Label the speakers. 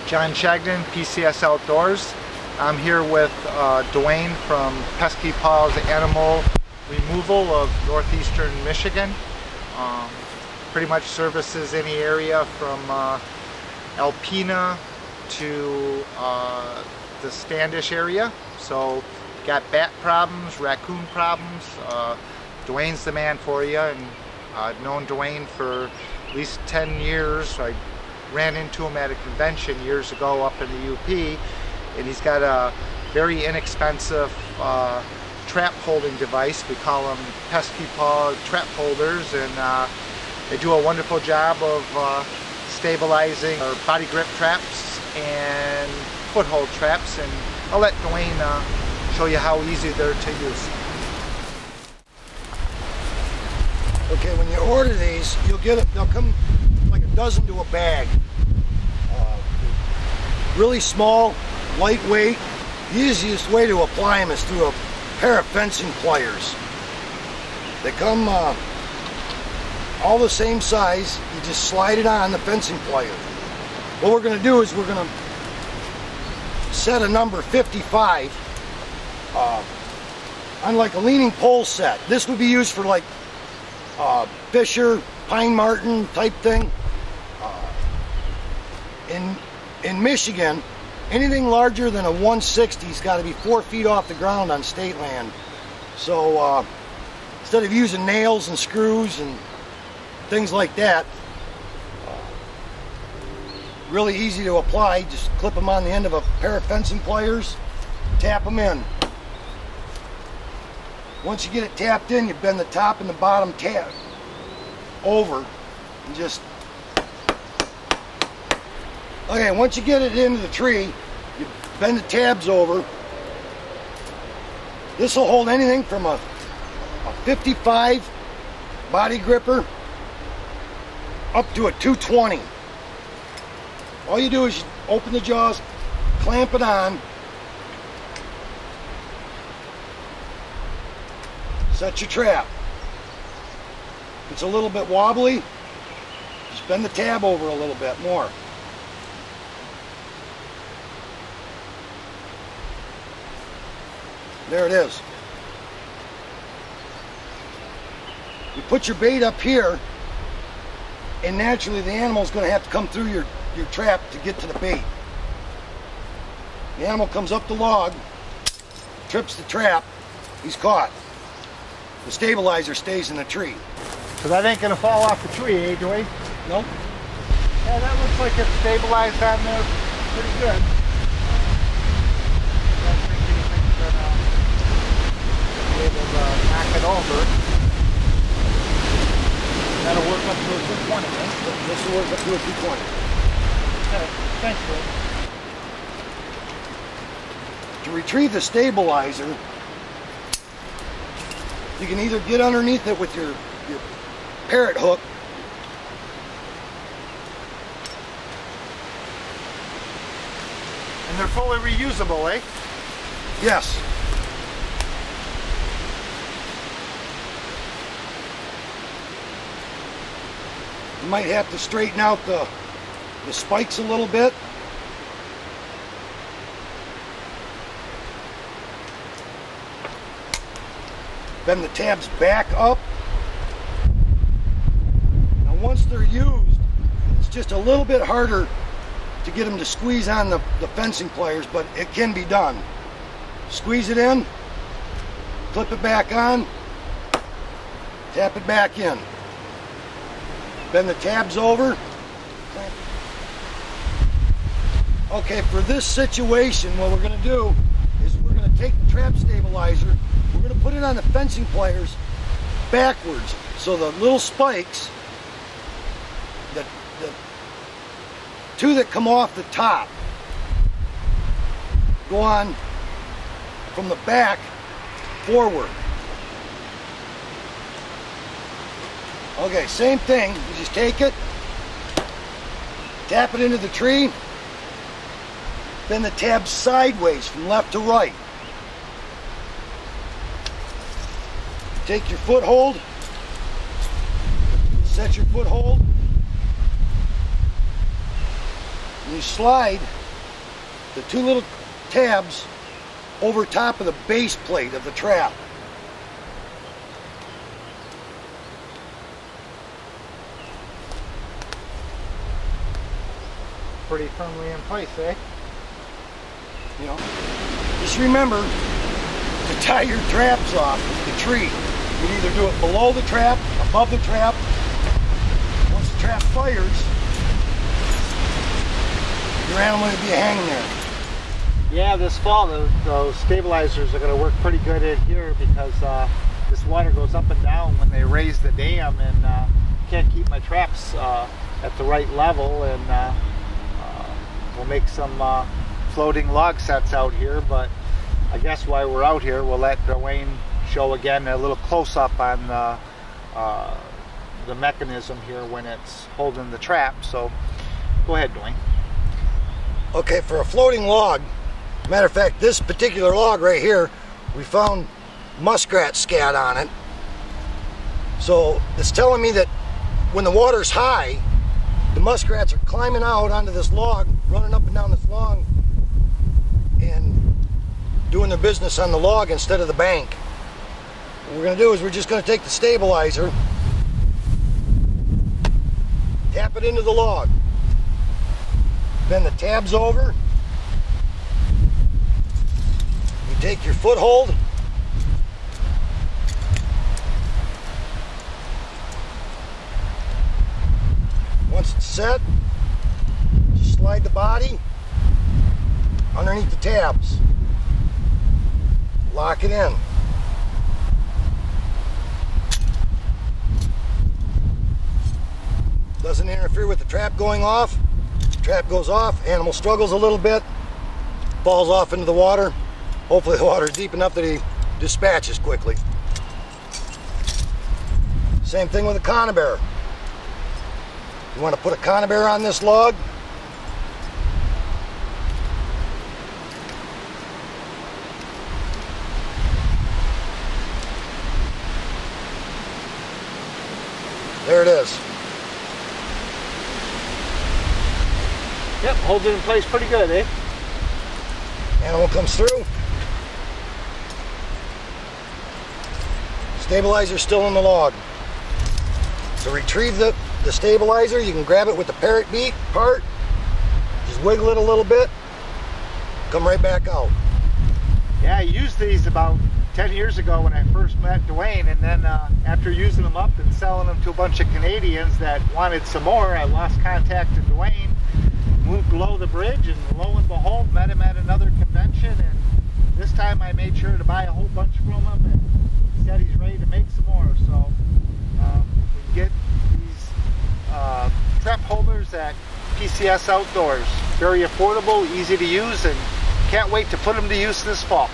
Speaker 1: John Chagnon, PcsOutdoors. I'm here with Duane from Pesky Paws Animal Removal of northeastern Michigan. Pretty much services any area from Alpena to the Standish area. So got bat problems, raccoon problems. Duane's the man for you, and I've known Duane for at least 10 years. I ran into him at a convention years ago up in the UP, and he's got a very inexpensive trap holding device. We call them Pesky Paw trap holders, and they do a wonderful job of stabilizing our body grip traps and foothold traps, and I'll let Duane show you how easy they're to use.
Speaker 2: Okay, when you order these, you'll get it. They'll come like a dozen to a bag. Really small, lightweight. The easiest way to apply them is through a pair of fencing pliers. They come all the same size. You just slide it on the fencing plier. What we're going to do is we're going to set a number 55 on like a leaning pole set. This would be used for like Fisher, Pine Marten type thing. In Michigan, anything larger than a 160's got to be 4 feet off the ground on state land. So instead of using nails and screws and things like that, really easy to apply. Just clip them on the end of a pair of fencing pliers, tap them in. Once you get it tapped in, you bend the top and the bottom tab over and just, okay, once you get it into the tree, you bend the tabs over. This will hold anything from a 55 body gripper up to a 220. All you do is you open the jaws, clamp it on, set your trap. If it's a little bit wobbly, just bend the tab over a little bit more. There it is. You put your bait up here, and naturally the animal's going to have to come through your trap to get to the bait. The animal comes up the log, trips the trap, he's caught. The stabilizer stays in the tree.
Speaker 1: So that ain't going to fall off the tree, eh, Duane?
Speaker 2: Nope.
Speaker 1: Yeah, that looks like it's stabilized on there pretty good. I don't think anything's going to be able to knock it over. That'll work up to a 220, right?
Speaker 2: This will work up to a 220.
Speaker 1: Okay, thanks, Duane.
Speaker 2: To retrieve the stabilizer, you can either get underneath it with your parrot hook,
Speaker 1: and they're fully reusable, eh?
Speaker 2: yes. You might have to straighten out the spikes a little bit. Bend the tabs back up. Now once they're used, it's just a little bit harder to get them to squeeze on the fencing pliers, but it can be done. Squeeze it in, clip it back on, tap it back in. Bend the tabs over. Okay, for this situation, what we're going to do is we're going to take the trap stabilizer, we're going to put it on the fencing pliers backwards, so the little spikes, the two that come off the top, go on from the back forward. Okay, same thing. You just take it, tap it into the tree, bend the tab sideways from left to right. Take your foothold, set your foothold, and you slide the two little tabs over top of the base plate of the trap.
Speaker 1: Pretty firmly in place, eh?
Speaker 2: You know, just remember to tie your traps off with the tree. You can either do it below the trap, above the trap. Once the trap fires, your animal will be hanging there.
Speaker 1: Yeah, this fall those stabilizers are going to work pretty good in here because this water goes up and down when they raise the dam, and can't keep my traps at the right level, and we'll make some floating log sets out here. But I guess while we're out here, we'll let Duane show again a little close-up on the mechanism here when it's holding the trap. So go ahead, Duane.
Speaker 2: Okay, for a floating log, matter of fact, this particular log right here, we found muskrat scat on it. So it's telling me that when the water's high, the muskrats are climbing out onto this log, running up and down this log, and doing their business on the log instead of the bank. What we're going to do is we're just going to take the stabilizer, tap it into the log, bend the tabs over, you take your foothold, once it's set, just slide the body underneath the tabs, lock it in. Doesn't interfere with the trap going off. Trap goes off, animal struggles a little bit, falls off into the water. Hopefully the water is deep enough that he dispatches quickly. Same thing with a conibear. You want to put a conibear on this log, there it is.
Speaker 1: Yep, holds it in place pretty good, eh?
Speaker 2: Animal comes through. Stabilizer still in the log. To retrieve the stabilizer, you can grab it with the parrot beak part, just wiggle it a little bit, come right back out.
Speaker 1: Yeah, I used these about 10 years ago when I first met Duane, and then after using them up and selling them to a bunch of Canadians that wanted some more, I lost contact to Duane, moved below the bridge, and lo and behold, met him at another convention, and this time I made sure to buy a whole bunch from him, and he said he's ready to make some more. So we can get these trap holders at PCS Outdoors. Very affordable, easy to use, and can't wait to put them to use this fall.